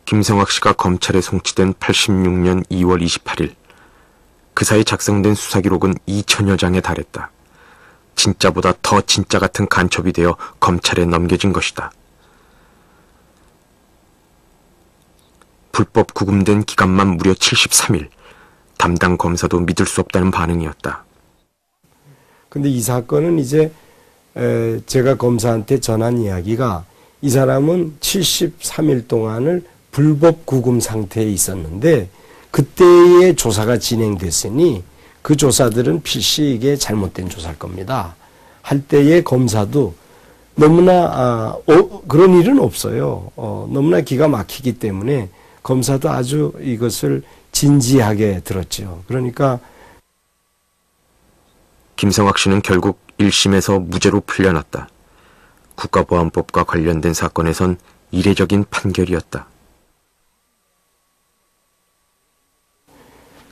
김성학 씨가 검찰에 송치된 86년 2월 28일, 그 사이 작성된 수사기록은 2000여 장에 달했다. 진짜보다 더 진짜 같은 간첩이 되어 검찰에 넘겨진 것이다. 불법 구금된 기간만 무려 73일. 담당 검사도 믿을 수 없다는 반응이었다. 근데 이 사건은 이제 제가 검사한테 전한 이야기가 이 사람은 73일 동안을 불법 구금 상태에 있었는데 그때의 조사가 진행됐으니 그 조사들은 필시 이게 잘못된 조사일 겁니다. 할 때의 검사도 너무나 그런 일은 없어요. 너무나 기가 막히기 때문에 검사도 아주 이것을 진지하게 들었죠. 그러니까 김성학 씨는 결국 1심에서 무죄로 풀려났다. 국가보안법과 관련된 사건에선 이례적인 판결이었다.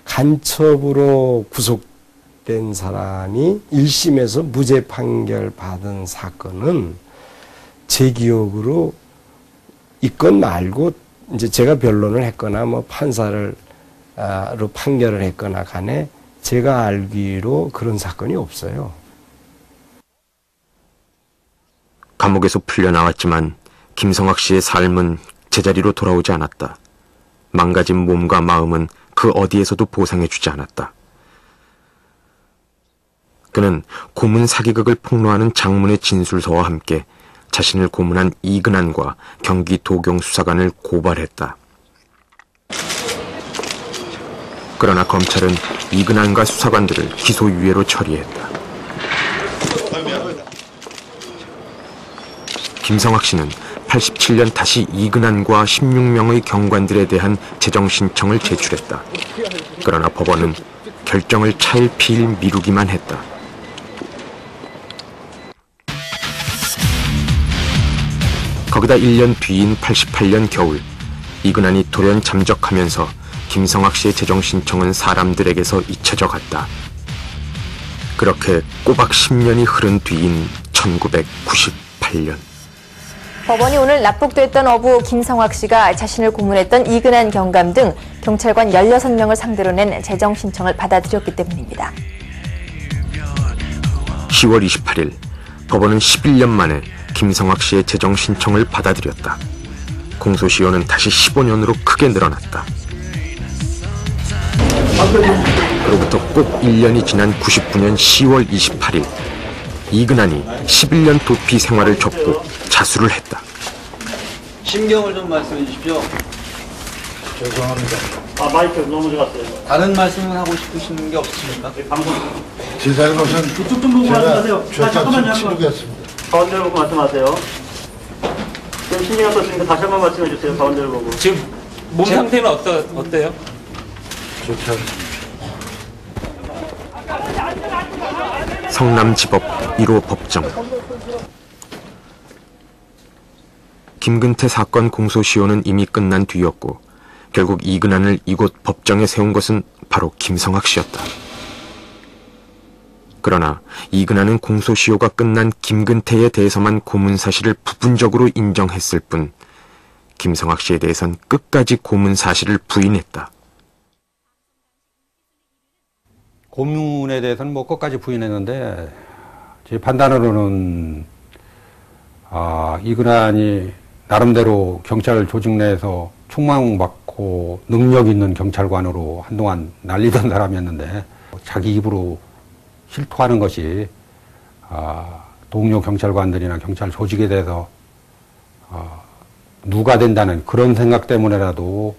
간첩으로 구속된 사람이 1심에서 무죄 판결 받은 사건은 제 기억으로 있건 말고 이제 제가 변론을 했거나 뭐 판사를 로 판결을 했거나 간에 제가 알기로 그런 사건이 없어요. 감옥에서 풀려나왔지만 김성학 씨의 삶은 제자리로 돌아오지 않았다. 망가진 몸과 마음은 그 어디에서도 보상해주지 않았다. 그는 고문 사기극을 폭로하는 장문의 진술서와 함께 자신을 고문한 이근한과 경기 도경수사관을 고발했다. 그러나 검찰은 이근한과 수사관들을 기소유예로 처리했다. 김성학 씨는 87년 다시 이근한과 16명의 경관들에 대한 재정 신청을 제출했다. 그러나 법원은 결정을 차일피일 미루기만 했다. 거기다 1년 뒤인 88년 겨울, 이근한이 돌연 잠적하면서 김성학 씨의 재정 신청은 사람들에게서 잊혀져 갔다. 그렇게 꼬박 10년이 흐른 뒤인 1998년. 법원이 오늘 납북됐던 어부 김성학 씨가 자신을 고문했던 이근한 경감 등 경찰관 16명을 상대로 낸 재정 신청을 받아들였기 때문입니다. 10월 28일, 법원은 11년 만에 김성학 씨의 재정 신청을 받아들였다. 공소시효는 다시 15년으로 크게 늘어났다. 그로부터 꼭 1년이 지난 99년 10월 28일, 이근한이 11년 도피 생활을 접고 자수를 했다. 심경을 좀 말씀해 주십시오. 죄송합니다. 마이크 넘어져갔어요. 다른 말씀을 하고 싶으신 게 없으십니까? 방송. 제 잘못은 그쪽 좀 보고 말씀하세요. 잠깐만요. 치르겠습니다. 가운데를 보고 말씀하세요. 지금 신경 썼으니까 다시 한번 말씀해 주세요. 가운데를 보고. 지금 몸 상태는 어때요? 좋지 않습니다. 성남지법 1호 법정. 김근태 사건 공소시효는 이미 끝난 뒤였고 결국 이근한을 이곳 법정에 세운 것은 바로 김성학 씨였다. 그러나 이근한은 공소시효가 끝난 김근태에 대해서만 고문 사실을 부분적으로 인정했을 뿐 김성학 씨에 대해선 끝까지 고문 사실을 부인했다. 고문에 대해서는 뭐 끝까지 부인했는데 제 판단으로는 이근한이 나름대로 경찰 조직 내에서 총망받고 능력 있는 경찰관으로 한동안 날리던 사람이었는데 자기 입으로 실토하는 것이 동료 경찰관들이나 경찰 조직에 대해서 누가 된다는 그런 생각 때문에라도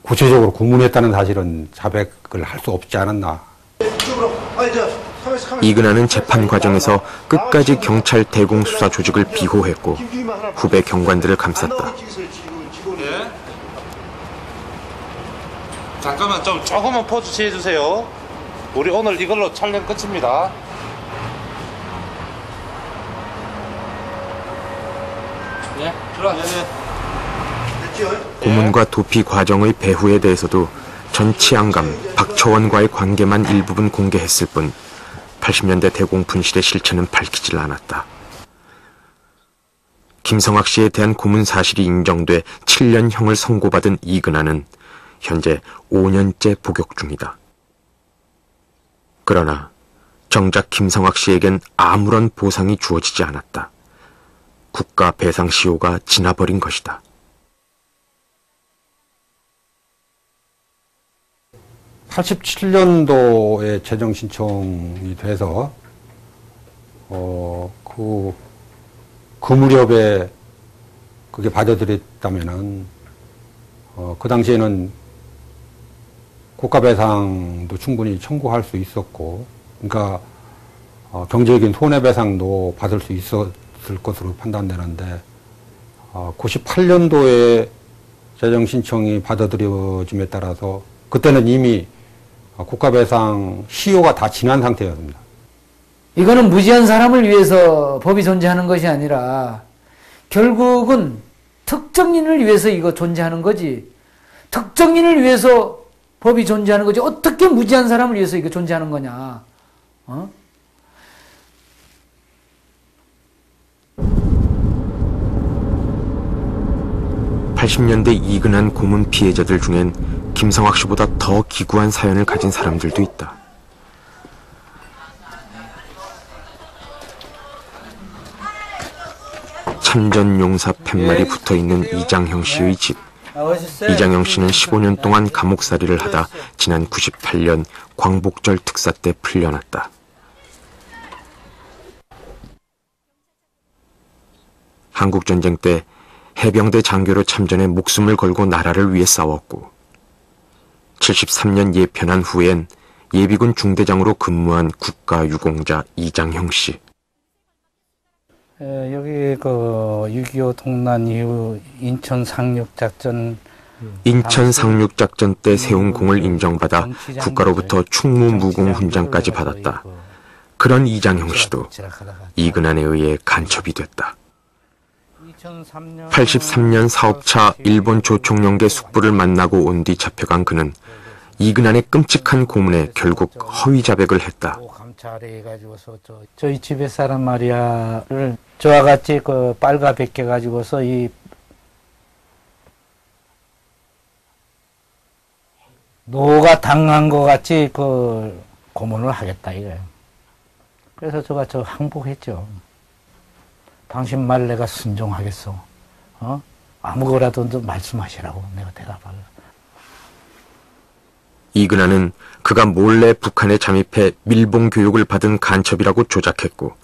구체적으로 고문했다는 사실은 자백을 할 수 없지 않았나. 이근한은 재판 과정에서 끝까지 경찰 대공수사 조직을 비호했고 후배 경관들을 감쌌다. 예? 잠깐만 조금만 포즈 취해주세요. 우리 오늘 이걸로 촬영 끝입니다. 예? 고문과 도피 과정의 배후에 대해서도 전 치안감 박처원과의 관계만 일부분 공개했을 뿐 80년대 대공분실의 실체는 밝히질 않았다. 김성학 씨에 대한 고문 사실이 인정돼 7년형을 선고받은 이근하는 현재 5년째 복역 중이다. 그러나 정작 김성학 씨에겐 아무런 보상이 주어지지 않았다. 국가 배상 시효가 지나버린 것이다. (87년도에) 재정 신청이 돼서 그 무렵에 그게 받아들였다면은 그 당시에는 국가배상도 충분히 청구할 수 있었고, 그러니까 경제적인 손해배상도 받을 수 있었을 것으로 판단되는데, 98년도에 재정 신청이 받아들여짐에 따라서 그때는 이미 국가배상 시효가 다 지난 상태였습니다. 이거는 무지한 사람을 위해서 법이 존재하는 것이 아니라 결국은 특정인을 위해서 이거 존재하는 거지. 특정인을 위해서 법이 존재하는 거지. 어떻게 무지한 사람을 위해서 이거 존재하는 거냐. 80년대 이근한 고문 피해자들 중엔 김성학 씨보다 더 기구한 사연을 가진 사람들도 있다. 참전용사 팻말이 붙어있는 이장형 씨의 집. 이장형 씨는 15년 동안 감옥살이를 하다 지난 98년 광복절 특사 때 풀려났다. 한국전쟁 때 해병대 장교로 참전해 목숨을 걸고 나라를 위해 싸웠고 73년 예편한 후엔 예비군 중대장으로 근무한 국가유공자 이장형 씨. 여기 그 6.25 동란 이후 인천 상륙작전 때 세운 공을 인정받아 국가로부터 충무무공 훈장까지 받았다. 그런 이장형 씨도 이근한에 의해 간첩이 됐다. 83년 사업차 일본 조총련계 숙부를 만나고 온 뒤 잡혀간 그는 이근한의 끔찍한 고문에 결국 허위 자백을 했다. 저희 집에 사람 말이야를 저와 같이 그 빨가벗겨 가지고서 이 노가 당한 것 같이 그 고문을 하겠다 이거예요. 그래서 제가 항복했죠. 당신 말 내가 순종하겠어. 아무거라도 말씀하시라고 내가 대답하려. 이근한은 그가 몰래 북한에 잠입해 밀봉 교육을 받은 간첩이라고 조작했고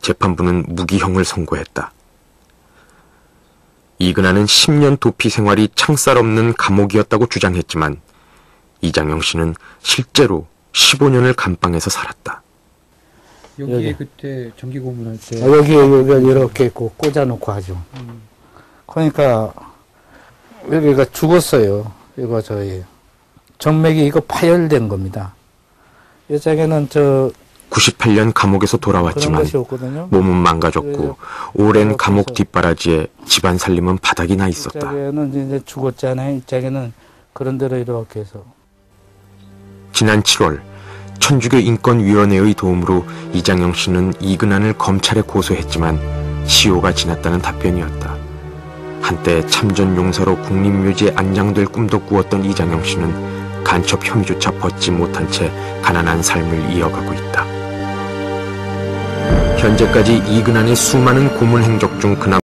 재판부는 무기형을 선고했다. 이근한은 10년 도피 생활이 창살 없는 감옥이었다고 주장했지만 이장형 씨는 실제로 15년을 감방에서 살았다. 여기에 그때 전기 고문할 때 여기에 이렇게 꽂아놓고 하죠. 그러니까 여기가 죽었어요. 이거 저희 정맥이 이거 파열된 겁니다. 여자에는 98년 감옥에서 돌아왔지만 몸은 망가졌고 오랜 감옥 뒷바라지에 집안 살림은 바닥이 나 있었다. 이쪽에는 이제 죽었잖아요. 이쪽에는 그런 대로 이렇게 해서. 지난 7월 천주교 인권위원회의 도움으로 이장형 씨는 이근한을 검찰에 고소했지만 시효가 지났다는 답변이었다. 한때 참전용사로 국립묘지에 안장될 꿈도 꾸었던 이장형 씨는 간첩 혐의조차 벗지 못한 채 가난한 삶을 이어가고 있다. 현재까지 이근한의 수많은 고문 행적 중 그나마